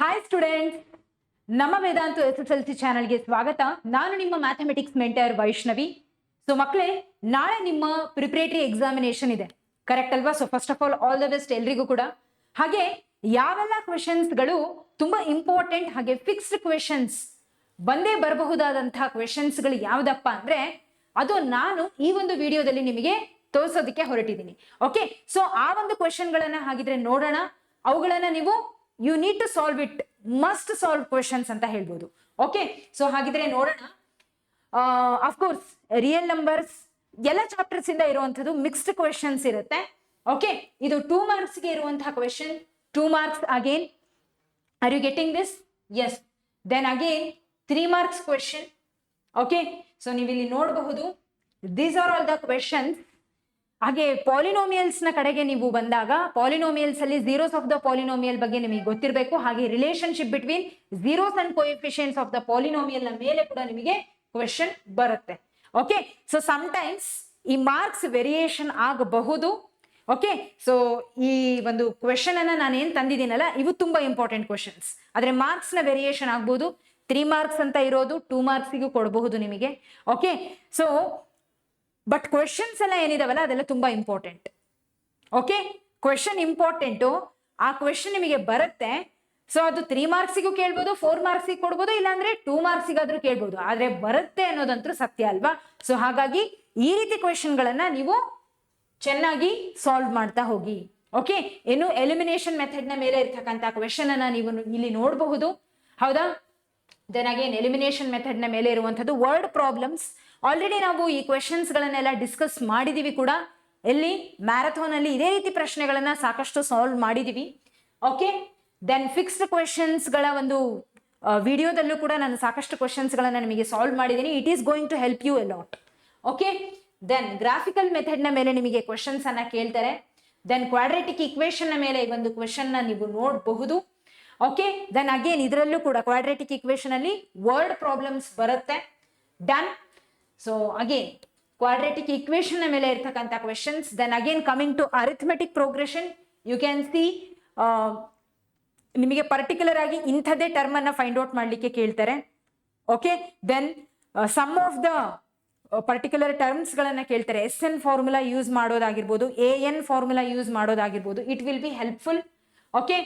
Hi students, ನಮ್ಮ Vedantu SSLC ಚಾನಲ್ಗೆ ಸ್ವಾಗತ. ನಾನು ನಿಮ್ಮ ಮ್ಯಾಥಮೆಟಿಕ್ಸ್ ಮೆಂಟರ್ ವೈಷ್ಣವಿ. ಸೊ ಮಕ್ಕಳೇ, ನಾಳೆ ನಿಮ್ಮ ಪ್ರಿಪರೇಟರಿ ಎಕ್ಸಾಮಿನೇಷನ್ ಇದೆ, ಕರೆಕ್ಟ್ ಅಲ್ವಾ? So first of all the best ಎಲ್ರಿಗೂ ಕೂಡ. ಹಾಗೆ ಯಾವೆಲ್ಲ ಕ್ವೆಶನ್ಸ್ಗಳು ತುಂಬಾ ಇಂಪಾರ್ಟೆಂಟ್ ಹಾಗೆ ಫಿಕ್ಸ್ಡ್ ಕ್ವೆಶನ್ಸ್ ಬಂದೇ ಬರಬಹುದಾದಂತಹ ಕ್ವೆಶನ್ಸ್ಗಳು ಯಾವ್ದಪ್ಪ ಅಂದ್ರೆ ಅದು ನಾನು ಈ ಒಂದು ವಿಡಿಯೋದಲ್ಲಿ ನಿಮಗೆ ತೋರಿಸೋದಕ್ಕೆ ಹೊರಟಿದ್ದೀನಿ. ಓಕೆ, ಸೊ ಆ ಒಂದು ಕ್ವೆಶನ್ಗಳನ್ನ ಹಾಗಿದ್ರೆ ನೋಡೋಣ. ಅವುಗಳನ್ನ ನೀವು you need to solve it, must solve questions ಅಂತ ಹೇಳ್ಬೋದು. ಓಕೆ, ಸೊ ಹಾಗಿದ್ರೆ ನೋಡೋಣ. ಅಫ್ಕೋರ್ಸ್ ರಿಯಲ್ ನಂಬರ್ಸ್ ಎಲ್ಲ ಚಾಪ್ಟರ್ಸ್ ಇಂದ ಇರುವಂತದ್ದು ಮಿಕ್ಸ್ಡ್ ಕ್ವೆಶನ್ಸ್ ಇರುತ್ತೆ. ಓಕೆ, ಇದು 2 marks ಗೆ ಇರುವಂತಹ question. 2 marks again. Are you getting this? Yes. Then again 3 marks question. Okay, so ನೀವು ಇಲ್ಲಿ ನೋಡಬಹುದು, these are all the questions. ಹಾಗೆ ಪಾಲಿನೋಮಿಯಲ್ಸ್ ನ ಕಡೆಗೆ ನೀವು ಬಂದಾಗ ಪಾಲಿನೋಮಿಯಲ್ಸ್ ಅಲ್ಲಿ ಝೀರೋಸ್ ಆಫ್ ದ ಪಾಲಿನೋಮಿಯಲ್ ಬಗ್ಗೆ ನಿಮಗೆ ಗೊತ್ತಿರಬೇಕು. ಹಾಗೆ relationship between zeros and coefficients of the polynomial ನ ಮೇಲೆ ಕೂಡ ನಿಮಗೆ ಕ್ವೆಶನ್ ಬರುತ್ತೆ. ಓಕೆ, ಸೊ ಸಮ್ಟೈಮ್ಸ್ ಈ ಮಾರ್ಕ್ಸ್ ವೇರಿಯೇಷನ್ ಆಗಬಹುದು. ಓಕೆ, ಸೊ ಈ ಒಂದು ಕ್ವೆಶನ್ ಅನ್ನ ನಾನು ಏನ್ ತಂದಿದ್ದೀನಲ್ಲ, ಇವು ತುಂಬಾ ಇಂಪಾರ್ಟೆಂಟ್ ಕ್ವೆಶನ್ಸ್. ಆದ್ರೆ ಮಾರ್ಕ್ಸ್ ನ ವೇರಿಯೇಷನ್ ಆಗ್ಬಹುದು. 3 marks ಅಂತ ಇರೋದು 2 marks ಕೊಡಬಹುದು ನಿಮಗೆ. ಓಕೆ, ಸೊ ಬಟ್ ಕ್ವೆಶನ್ಸ್ ಎಲ್ಲ ಏನಿದಾವಲ್ಲ ಅದೆಲ್ಲ ತುಂಬಾ ಇಂಪಾರ್ಟೆಂಟ್. Okay, question important. ಆ ಕ್ವೆಶನ್ ನಿಮಗೆ ಬರುತ್ತೆ. ಸೊ ಅದು 3 marks ಕೇಳ್ಬೋದು, 4 marks ಕೊಡ್ಬೋದು, ಇಲ್ಲಾಂದ್ರೆ 2 marks ಆದ್ರೂ ಕೇಳ್ಬೋದು. ಆದ್ರೆ ಬರುತ್ತೆ ಅನ್ನೋದಂತೂ ಸತ್ಯ ಅಲ್ವಾ? ಸೊ ಹಾಗಾಗಿ ಈ ರೀತಿ ಕ್ವೆಶನ್ ಗಳನ್ನ ನೀವು ಚೆನ್ನಾಗಿ ಸಾಲ್ವ್ ಮಾಡ್ತಾ ಹೋಗಿ. ಓಕೆ, ಇನ್ನು ಎಲಿಮಿನೇಷನ್ ಮೆಥಡ್ ನ ಮೇಲೆ ಇರ್ತಕ್ಕಂಥ ಕ್ವೆಶನ್ ಅನ್ನ ನೀವು ಇಲ್ಲಿ ನೋಡಬಹುದು. ಹೌದಾ? ದೆನ್ ಅಗೇನ್ ಎಲಿಮಿನೇಷನ್ ಮೆಥಡ್ ನ ಮೇಲೆ ಇರುವಂತದ್ದು ವರ್ಡ್ ಪ್ರಾಬ್ಲಮ್ಸ್. ಆಲ್ರೆಡಿ ನಾವು ಈ ಕ್ವೆಶನ್ಸ್ ಗಳನ್ನೆಲ್ಲ ಡಿಸ್ಕಸ್ ಮಾಡಿದೀವಿ ಕೂಡ. ಎಲ್ಲಿ? ಮ್ಯಾರಥಾನ್ ಅಲ್ಲಿ ಇದೇ ರೀತಿ ಪ್ರಶ್ನೆಗಳನ್ನ ಸಾಕಷ್ಟು ಸಾಲ್ವ್ ಮಾಡಿದೀವಿ. ಓಕೆ, ದೆನ್ ಫಿಕ್ಸ್ಡ್ ಕ್ವೆಶನ್ಸ್ ಗಳ ಒಂದು ವಿಡಿಯೋದಲ್ಲೂ ಕೂಡ ನಾನು ಸಾಕಷ್ಟು ಕ್ವೆಶನ್ಸ್ ಗಳನ್ನ ನಿಮಗೆ ಸಾಲ್ವ್ ಮಾಡಿದ್ದೀನಿ. It is going to help you a lot. Okay, then graphical method ನ ಮೇಲೆ ನಿಮಗೆ ಕ್ವೆಶನ್ಸ್ ಅನ್ನ ಕೇಳ್ತಾರೆ. ದೆನ್ ಕ್ವಾಡ್ರೆಟಿಕ್ ಇಕ್ವೇಶನ್ ನ ಮೇಲೆ ಒಂದು ಕ್ವೆಶನ್ ನ ನೀವು ನೋಡಬಹುದು. ಓಕೆ, ದೆನ್ ಅಗೇನ್ ಇದರಲ್ಲೂ ಕೂಡ ಕ್ವಾಡ್ರೆಟಿಕ್ ಇಕ್ವೇಶನ್ ಅಲ್ಲಿ ವರ್ಡ್ ಪ್ರಾಬ್ಲಮ್ಸ್ ಬರುತ್ತೆ. Done. So again quadratic equation ನ ಮೇಲೆ ಇರ್ತಕ್ಕಂಥ questions. Then again coming to arithmetic progression, you can see ನಿಮಗೆ ಪರ್ಟಿಕ್ಯುಲರ್ ಆಗಿ ಇಂಥದ್ದೇ ಟರ್ಮ್ ಅನ್ನ ಫೈಂಡ್ ಔಟ್ ಮಾಡ್ಲಿಕ್ಕೆ ಕೇಳ್ತಾರೆ. Okay, then some of the particular terms ಗಳನ್ನ ಕೇಳ್ತಾರೆ. SN ಫಾರ್ಮುಲಾ ಯೂಸ್ ಮಾಡೋದಾಗಿರ್ಬೋದು, AN ಫಾರ್ಮುಲಾ ಯೂಸ್ ಮಾಡೋದಾಗಿರ್ಬೋದು. It will be helpful. Okay,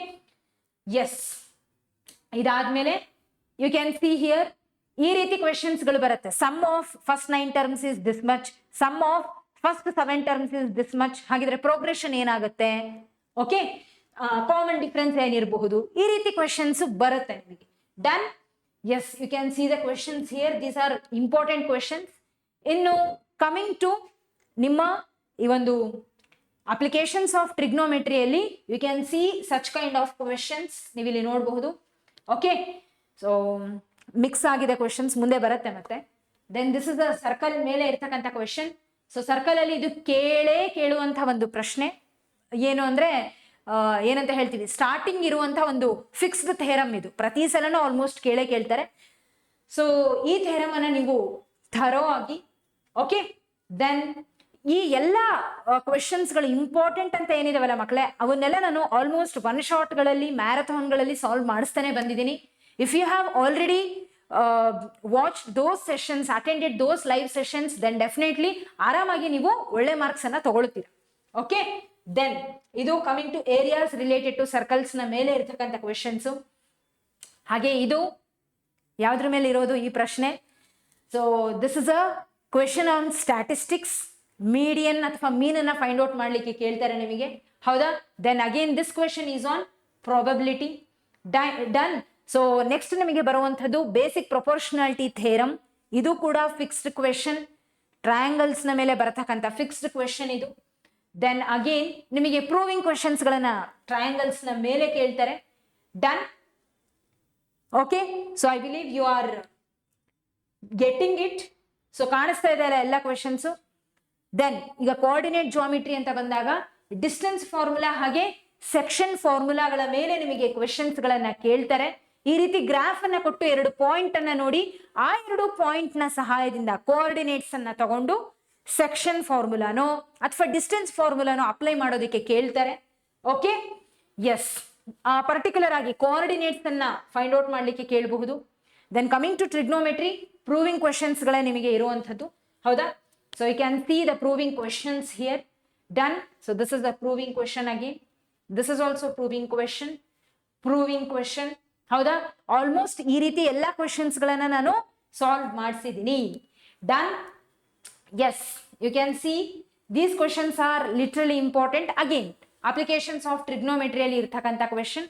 yes. ಇದಾದ್ಮೇಲೆ ಯು ಕ್ಯಾನ್ ಸಿ ಹಿಯರ್ ಈ ರೀತಿ ಕ್ವೆಶನ್ಸ್ ಗಳು ಬರುತ್ತೆ. Sum of first 9 terms is this much, sum of first 7 terms is this much. ಹಾಗಿದ್ರೆ progression ಏನಾಗುತ್ತೆ? Okay, common difference ಏನಿರಬಹುದು? ಈ ರೀತಿ ಕ್ವೆಶನ್ಸ್ ಬರುತ್ತೆ ನಿಮಗೆ. Done. Yes, you can see the questions here. These are important questions. ಇನ್ನು coming to ನಿಮ್ಮ ಈ ಒಂದು ಅಪ್ಲಿಕೇಶನ್ಸ್ ಆಫ್ ಟ್ರಿಗ್ನೋಮೆಟ್ರಿಯಲ್ಲಿ you can see such kind of questions ನೀವು ಇಲ್ಲಿ ನೋಡಬಹುದು. ಓಕೆ, ಸೊ ಮಿಕ್ಸ್ ಆಗಿದೆ ಕ್ವೆಶನ್ಸ್, ಮುಂದೆ ಬರುತ್ತೆ ಮತ್ತೆ. Then this is the circle ಮೇಲೆ ಇರ್ತಕ್ಕಂಥ ಕ್ವೆಶನ್. ಸೊ ಸರ್ಕಲ್ ಅಲ್ಲಿ ಇದು ಕೇಳುವಂತಹ ಒಂದು ಪ್ರಶ್ನೆ. ಏನು ಅಂದ್ರೆ ಏನಂತ ಹೇಳ್ತೀವಿ, ಸ್ಟಾರ್ಟಿಂಗ್ ಇರುವಂತಹ ಒಂದು ಫಿಕ್ಸ್ಡ್ ಥೇರಮ್. ಇದು ಪ್ರತಿ ಸಲನೂ ಆಲ್ಮೋಸ್ಟ್ ಕೇಳ್ತಾರೆ. ಸೊ ಈ ಥೇರಮ್ ಅನ್ನ ನೀವು ಥರೋ ಆಗಿ. ಓಕೆ, ದೆನ್ ಈ ಎಲ್ಲ ಕ್ವೆಶನ್ಸ್ ಗಳು ಇಂಪಾರ್ಟೆಂಟ್ ಅಂತ ಏನಿದಾವಲ್ಲ ಮಕ್ಕಳೇ, ಅವನ್ನೆಲ್ಲ ನಾನು ಆಲ್ಮೋಸ್ಟ್ 1 shot ಗಳಲ್ಲಿ ಮ್ಯಾರಥಾನ್ಗಳಲ್ಲಿ ಸಾಲ್ವ್ ಮಾಡಿಸ್ತಾನೆ ಬಂದಿದ್ದೀನಿ. If you have already watched those sessions, attended those live sessions, then definitely ಆರಾಮಾಗಿ ನೀವು ಒಳ್ಳೆ ಮಾರ್ಕ್ಸ್ ಅನ್ನ ತಗೊಳ್ತೀರಾ. ಓಕೆ, ದೆನ್ ಇದು coming to areas related to circles ನ ಮೇಲೆ ಇರ್ತಕ್ಕಂಥ ಕ್ವೆಶನ್ಸ್. ಹಾಗೆ ಇದು ಯಾವ್ದ್ರ ಮೇಲೆ ಇರೋದು ಈ ಪ್ರಶ್ನೆ? So this is a question on statistics. Median ಅಥವಾ ಮೀನ್ ಅನ್ನ ಫೈಂಡ್ ಔಟ್ ಮಾಡ್ಲಿಕ್ಕೆ ಕೇಳ್ತಾರೆ ನಿಮಗೆ. ಹೌದಾ? Then again this question is on probability. Done. So next ನಮಗೆ ಬರುವಂತದ್ದು ಬೇಸಿಕ್ ಪ್ರೊಪೋರ್ಷನಾಲಿಟಿ ಥೇರಮ್. ಇದು ಕೂಡ ಫಿಕ್ಸ್ಡ್ ಕ್ವೆಶನ್, ಟ್ರಯಾಂಗಲ್ಸ್ ನ ಮೇಲೆ ಬರತಕ್ಕಂಥ ಫಿಕ್ಸ್ಡ್ ಕ್ವೆಶನ್ ಇದು. ದೆನ್ ಅಗೇನ್ ನಿಮಗೆ ಪ್ರೂವಿಂಗ್ ಕ್ವೆಶನ್ಸ್ ಗಳನ್ನ ಟ್ರಯಾಂಗಲ್ಸ್ ನ ಮೇಲೆ ಕೇಳ್ತಾರೆ. Done. Okay, so I believe you are getting it. So ಕಾಣಿಸ್ತಾ ಇದೆ ಅಲ್ಲ ಎಲ್ಲ ಕ್ವೆಶನ್ಸ್. ದೆನ್ ಈಗ ಕೋಆರ್ಡಿನೇಟ್ ಜಾಮಿಟ್ರಿ ಅಂತ ಬಂದಾಗ ಡಿಸ್ಟೆನ್ಸ್ ಫಾರ್ಮುಲಾ ಹಾಗೆ ಸೆಕ್ಷನ್ ಫಾರ್ಮುಲಾಗಳ ಮೇಲೆ ನಿಮಗೆ ಕ್ವೆಶನ್ಸ್ ಗಳನ್ನ ಕೇಳ್ತಾರೆ. ಈ ರೀತಿ ಗ್ರಾಫ್ ಅನ್ನ ಕೊಟ್ಟು 2 ಪಾಯಿಂಟ್ ಅನ್ನ ನೋಡಿ, ಆ 2 ಪಾಯಿಂಟ್ ನ ಸಹಾಯದಿಂದ ಕೋಆರ್ಡಿನೇಟ್ಸ್ ಅನ್ನ ತಗೊಂಡು ಸೆಕ್ಷನ್ ಫಾರ್ಮುಲಾನೋ ಅಥವಾ ಡಿಸ್ಟೆನ್ಸ್ ಫಾರ್ಮುಲಾನೋ ಅಪ್ಲೈ ಮಾಡೋದಕ್ಕೆ ಕೇಳ್ತಾರೆ. Okay, yes. ಪರ್ಟಿಕ್ಯುಲರ್ ಆಗಿ ಕೋಆರ್ಡಿನೇಟ್ಸ್ ಅನ್ನ ಫೈಂಡ್ ಔಟ್ ಮಾಡ್ಲಿಕ್ಕೆ ಕೇಳಬಹುದು. Then coming to trigonometry, proving questions ಗಳೇ ನಿಮಗೆ ಇರುವಂತದ್ದು. ಹೌದಾ? So you can see the proving questions here. Done. So this is the proving question again. This is also proving question. ಹೌದಾ? Almost ಈ ರೀತಿ ಎಲ್ಲಾ ಕ್ವೆಶನ್ಸ್ ಗಳನ್ನ ನಾನು ಸಾಲ್ವ್ ಮಾಡಿಸಿದ್ದೀನಿ. Done. Yes, you can see these questions are literally important. Again applications of ಟ್ರಿಗ್ನೋಮೆಟ್ರಿಯಲ್ಲಿ ಇರ್ತಕ್ಕಂಥ question,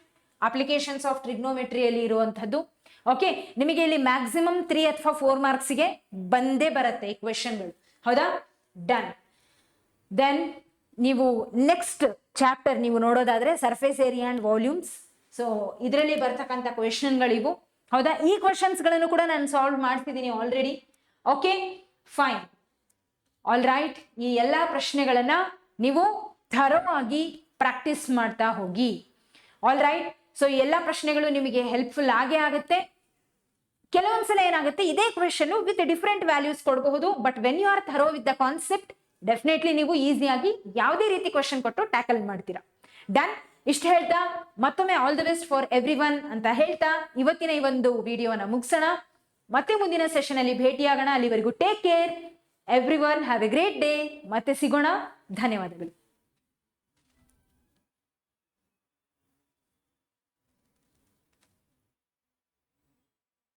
applications of ಟ್ರಿಗ್ನೋಮೆಟ್ರಿಯಲ್ಲಿ ಇರುವಂತದ್ದು. ಓಕೆ, ನಿಮಗೆ ಇಲ್ಲಿ ಮ್ಯಾಕ್ಸಿಮಮ್ 3 ಅಥವಾ 4 ಮಾರ್ಕ್ಸ್ಗೆ ಬಂದೇ ಬರುತ್ತೆ ಈ ಕ್ವೆಶನ್ಗಳು. ಹೌದಾ? ಡನ್. ದೆನ್ ನೀವು ನೆಕ್ಸ್ಟ್ ಚಾಪ್ಟರ್ ನೀವು ನೋಡೋದಾದ್ರೆ surface area and volumes. So ಇದರಲ್ಲಿ ಬರ್ತಕ್ಕಂಥ ಕ್ವೆಶನ್ಗಳಿವು. ಹೌದಾ? ಈ ಕ್ವೆಶನ್ಸ್ ಗಳನ್ನು ಕೂಡ ನಾನು ಸಾಲ್ವ್ ಮಾಡ್ತಿದ್ದೀನಿ already. Okay, fine. All right. ಈ ಎಲ್ಲಾ ಪ್ರಶ್ನೆಗಳನ್ನ ನೀವು ಥರವಾಗಿ ಪ್ರಾಕ್ಟೀಸ್ ಮಾಡ್ತಾ ಹೋಗಿ. All right. ಸೊ ಈ ಎಲ್ಲಾ ಪ್ರಶ್ನೆಗಳು ನಿಮಗೆ ಹೆಲ್ಪ್ಫುಲ್ ಆಗೇ ಆಗುತ್ತೆ. ಕೆಲವೊಂದ್ಸಲ ಏನಾಗುತ್ತೆ, ಇದೇ ಕ್ವೆಶನ್ ವಿತ್ ಡಿಫರೆಂಟ್ ವ್ಯಾಲ್ಯೂಸ್ ಕೊಡಬಹುದು, but when you are thorough with the concept, definitely ನೀವು ಈಸಿಯಾಗಿ ಯಾವುದೇ ರೀತಿ ಕ್ವೆಶನ್ ಕೊಟ್ಟು ಟ್ಯಾಕಲ್ ಮಾಡ್ತೀರಾ. ಡನ್. ಇಷ್ಟು ಹೇಳ್ತಾ ಮತ್ತೊಮ್ಮೆ all the best for every one ಅಂತ ಹೇಳ್ತಾ ಇವತ್ತಿನ ಈ ಒಂದು ವಿಡಿಯೋನ ಮುಗಿಸೋಣ. ಮತ್ತೆ ಮುಂದಿನ ಸೆಷನ್ ಅಲ್ಲಿ ಭೇಟಿಯಾಗೋಣ. ಅಲ್ಲಿವರೆಗೂ take care every one. Have A great day. ಮತ್ತೆ ಸಿಗೋಣ. ಧನ್ಯವಾದಗಳು.